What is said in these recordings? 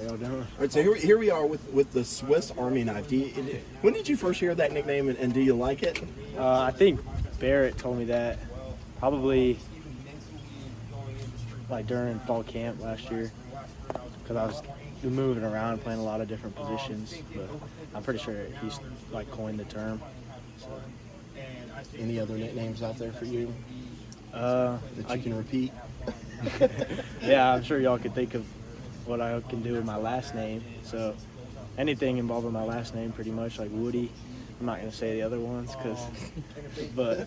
How y'all doing? All right, so here we are with the Swiss Army knife. When did you first hear that nickname, and do you like it? I think Barrett told me that probably like during fall camp last year, because I was moving around playing a lot of different positions, but I'm pretty sure he's like coined the term. So. Any other nicknames out there for you that you can repeat? Yeah, I'm sure y'all could think of what I can do with my last name. So anything involving my last name, pretty much, like Woody. I'm not going to say the other ones, but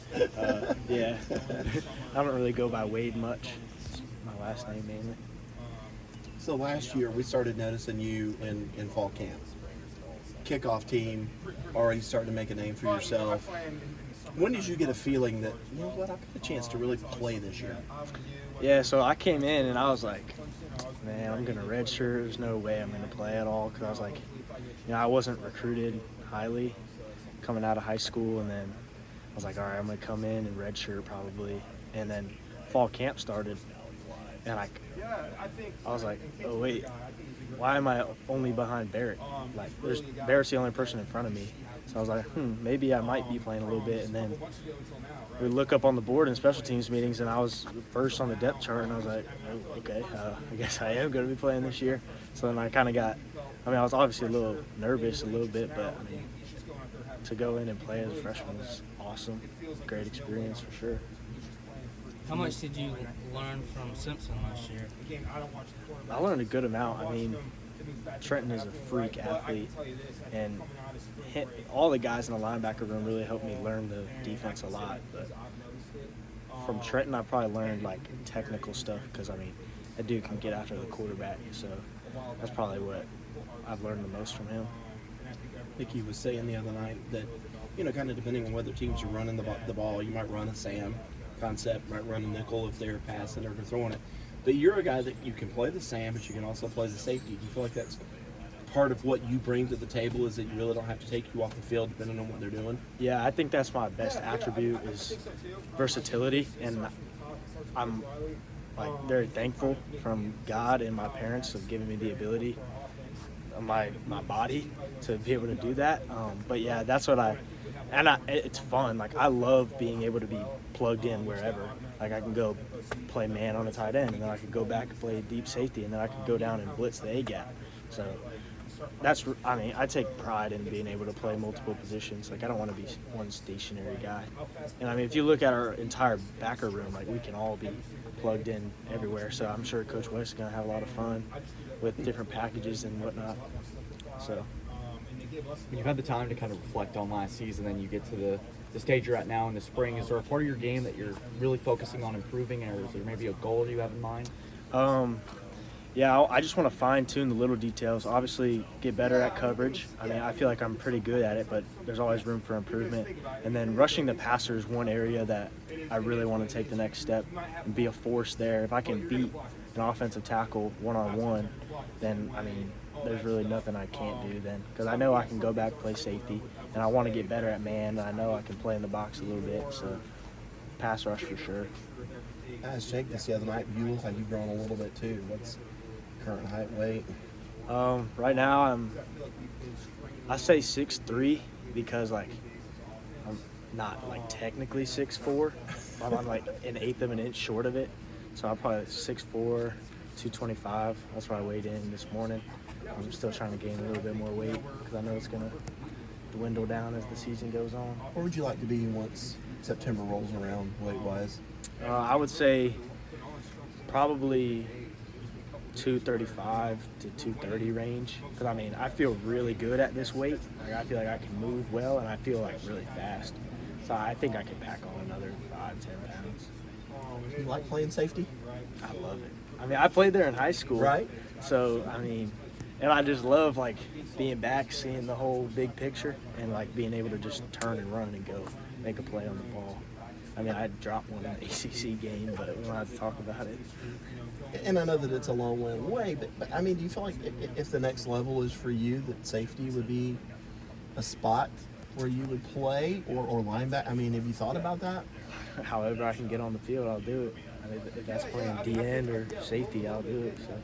yeah, I don't really go by Wade much. It's my last name mainly. So last year we started noticing you in fall camp. Kickoff team, already starting to make a name for yourself. When did you get a feeling that, you know what, I've got a chance to really play this year? Yeah, so I came in and I was like, man, I'm going to redshirt. There's no way I'm going to play at all, because I was like, I wasn't recruited highly coming out of high school, and then I was like, all right, I'm going to come in and redshirt probably. And then fall camp started, and I was like, oh, wait, why am I only behind Barrett? Like, Barrett's the only person in front of me. So I was like, maybe I might be playing a little bit. And then we look up on the board in special teams meetings, and I was first on the depth chart, and I was like, oh, okay, I guess I am going to be playing this year. So then I kind of I was obviously a little nervous a little bit, but to go in and play as a freshman was awesome. Great experience for sure. How much did you learn from Simpson last year? I learned a good amount. Trenton is a freak athlete, and all the guys in the linebacker room really helped me learn the defense a lot. But from Trenton, I probably learned like technical stuff, because that dude can get after the quarterback. So that's probably what I've learned the most from him. Mickey was saying the other night that, kind of depending on whether teams are running the ball, you might run a Sam concept, might run a nickel if they're passing or they're throwing it. But you're a guy that you can play the Sam, but you can also play the safety. Do you feel like that's part of what you bring to the table, is that you really don't have to take you off the field depending on what they're doing? Yeah, I think that's my best attribute, is versatility, and I'm very thankful from God and my parents of giving me the ability, my body, to be able to do that. But yeah, that's what it's fun. Like, I love being able to be plugged in wherever. Like, I can go play man on a tight end, and then I could go back and play deep safety, and then I could go down and blitz the A gap. So I take pride in being able to play multiple positions. Like, I don't want to be one stationary guy. And if you look at our entire backer room, like, we can all be plugged in everywhere. So I'm sure Coach West is going to have a lot of fun with different packages and whatnot. So when you've had the time to kind of reflect on last season, then you get to the stage you're at now in the spring, is there a part of your game that you're really focusing on improving, or is there maybe a goal you have in mind? Yeah, I just want to fine-tune the little details. Obviously, get better at coverage. I feel like I'm pretty good at it, but there's always room for improvement. And then rushing the passer is one area that I really want to take the next step and be a force there. If I can beat an offensive tackle one-on-one, then, there's really nothing I can't do then, because I know I can go back, play safety, and I want to get better at man, and I know I can play in the box a little bit, so pass rush for sure. I asked Jake this the other night, but you look like you've grown a little bit too. What's current height, weight? Right now I say 6'3", because I'm not technically 6'4". I'm like an eighth of an inch short of it, so I'm probably 6'4", 225. That's what I weighed in this morning. I'm still trying to gain a little bit more weight, because I know it's going to dwindle down as the season goes on. Where would you like to be once September rolls around, weight-wise? I would say probably 235 to 230 range, because I feel really good at this weight. I feel like I can move well, and I feel really fast. So I think I could pack on another 5-10 pounds. You like playing safety? I love it. I played there in high school. Right. So, and I just love being back, seeing the whole big picture, and being able to just turn and run and go make a play on the ball. I dropped one in the ACC game, but we don't have to talk about it. And I know that it's a long way away, but do you feel like if the next level is for you, that safety would be a spot where you would play, or linebacker? Have you thought about that? However I can get on the field, I'll do it. If that's playing D-end or safety, I'll do it. So.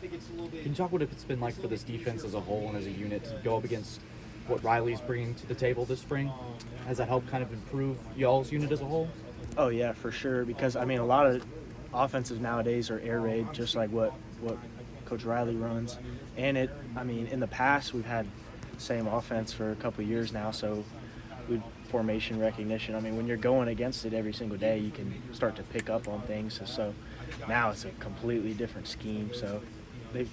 Can you talk what it's been like for this defense as a whole and as a unit to go up against what Riley's bringing to the table this spring? Has that helped kind of improve y'all's unit as a whole? Oh yeah, for sure. Because I mean, a lot of offenses nowadays are air raid, just like what Coach Riley runs. And in the past we've had the same offense for a couple of years now, so we formation recognition. I mean, when you're going against it every single day, you can start to pick up on things. So now it's a completely different scheme. So they've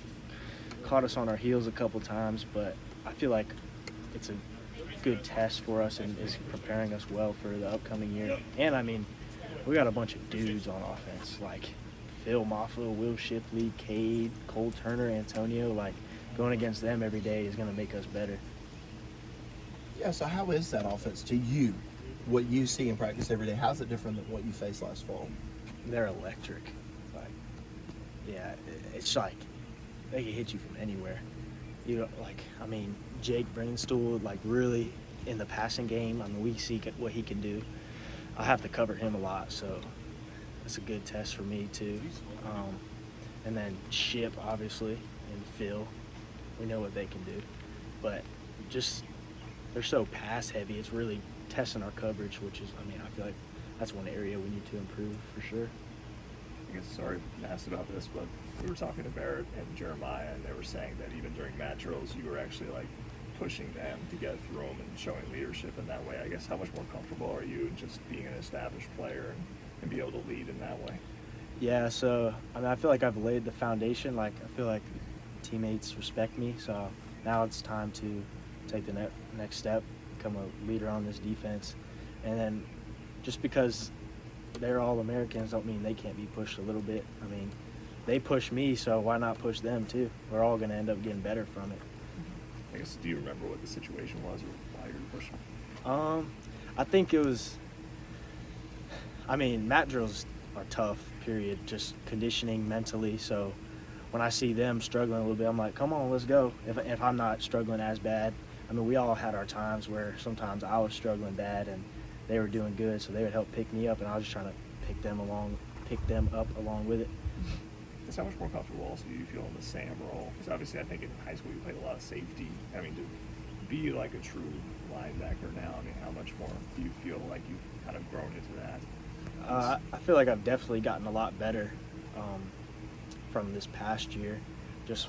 caught us on our heels a couple times, but I feel like it's a good test for us and is preparing us well for the upcoming year. And I mean, we got a bunch of dudes on offense, like Phil Moffa, Will Shipley, Cade, Cole Turner, Antonio. Like, going against them every day is going to make us better. Yeah, so how is that offense to you? What you see in practice every day, how's it different than what you faced last fall? They're electric. Like, yeah, it's like they can hit you from anywhere. You know, like, I mean, Jake Briningstool, like, really in the passing game. I mean, we see what he can do. I have to cover him a lot, so it's a good test for me too. And then Ship, obviously, and Phil, we know what they can do. But just, they're so pass heavy, it's really testing our coverage, which is, I mean, I feel like that's one area we need to improve for sure. I guess, sorry to ask about this, but we were talking to Barrett and Jeremiah, and they were saying that even during mat drills, you were actually like pushing them to get through them and showing leadership in that way. I guess, how much more comfortable are you just being an established player and be able to lead in that way? Yeah, so I mean, I feel like I've laid the foundation. Like, I feel like teammates respect me, so now it's time to take the next step, become a leader on this defense. And then just because they're all Americans don't mean they can't be pushed a little bit. I mean, they push me, so why not push them too? We're all going to end up getting better from it. I guess, do you remember what the situation was or why you were pushing? I think it was, I mean, mat drills are tough, period, just conditioning mentally. So when I see them struggling a little bit, I'm like, come on, let's go. If I'm not struggling as bad, I mean, we all had our times where sometimes I was struggling bad and they were doing good, so they would help pick me up, and I was just trying to pick them up along with it. Just how much more comfortable also do you feel in the Sam role? Because obviously I think in high school you played a lot of safety. I mean, to be like a true linebacker now, I mean, how much more do you feel like you've kind of grown into that? I feel like I've definitely gotten a lot better from this past year. Just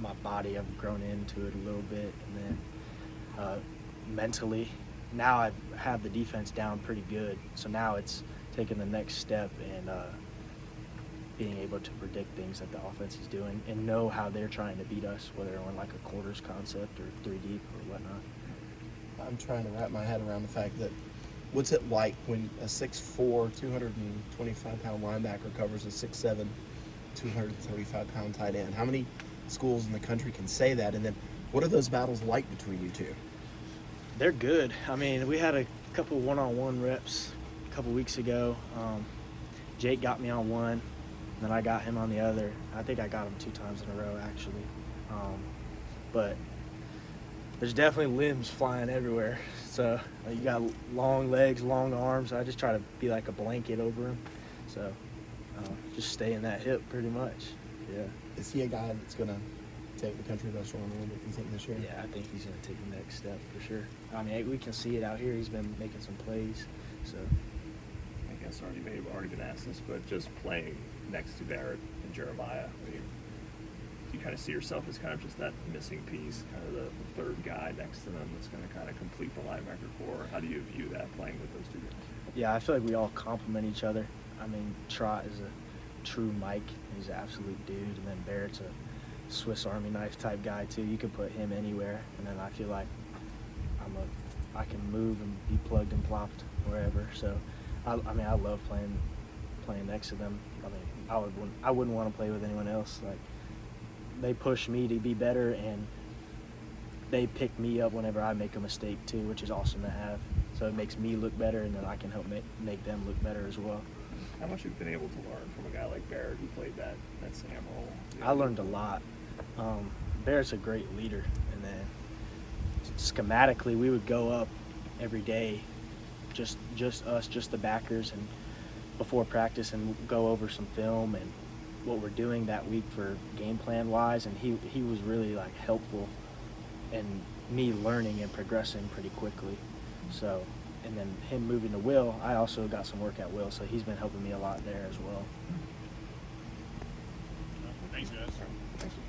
my body, I've grown into it a little bit, and then mentally, now I have the defense down pretty good. So now it's taking the next step and being able to predict things that the offense is doing and know how they're trying to beat us, whether on like a quarters concept or 3 deep or whatnot. I'm trying to wrap my head around the fact that what's it like when a 6'4", 225-pound linebacker covers a 6'7", 235-pound tight end? How many schools in the country can say that? And then what are those battles like between you two? They're good. I mean, we had a couple one-on-one reps a couple weeks ago. Jake got me on one, then I got him on the other. I think I got him 2 times in a row, actually. But there's definitely limbs flying everywhere. So you got long legs, long arms. I just try to be like a blanket over him. So just stay in that hip pretty much. Yeah. Is he a guy that's going to take the country by storm a little bit, you think, this year? Yeah, I think he's going to take the next step for sure. I mean, we can see it out here. He's been making some plays. So I guess you may have already been asked this, but just playing next to Barrett and Jeremiah, I mean, do you kind of see yourself as kind of just that missing piece, kind of the third guy next to them that's going to kind of complete the linebacker core? How do you view that, playing with those 2 guys? yeah, I feel like we all complement each other. I mean, Trot is a true Mike. He's an absolute dude. And then Barrett's a Swiss Army knife type guy too. You can put him anywhere. And then I feel like I can move and be plugged and plopped wherever. So, I mean, I love playing next to them. I mean, I wouldn't want to play with anyone else. Like, they push me to be better, and they pick me up whenever I make a mistake too, which is awesome to have. So it makes me look better, and then I can help make them look better as well. How much you've been able to learn from a guy like Barrett who played that Sam role? I learned a lot. Barrett's a great leader, and then schematically we would go up every day, just us, just the backers, and before practice, and go over some film, and what we're doing that week for game plan wise, and he was really like helpful in me learning and progressing pretty quickly. So, and then him moving to Will, I also got some work at Will, so he's been helping me a lot there as well. Thanks, guys.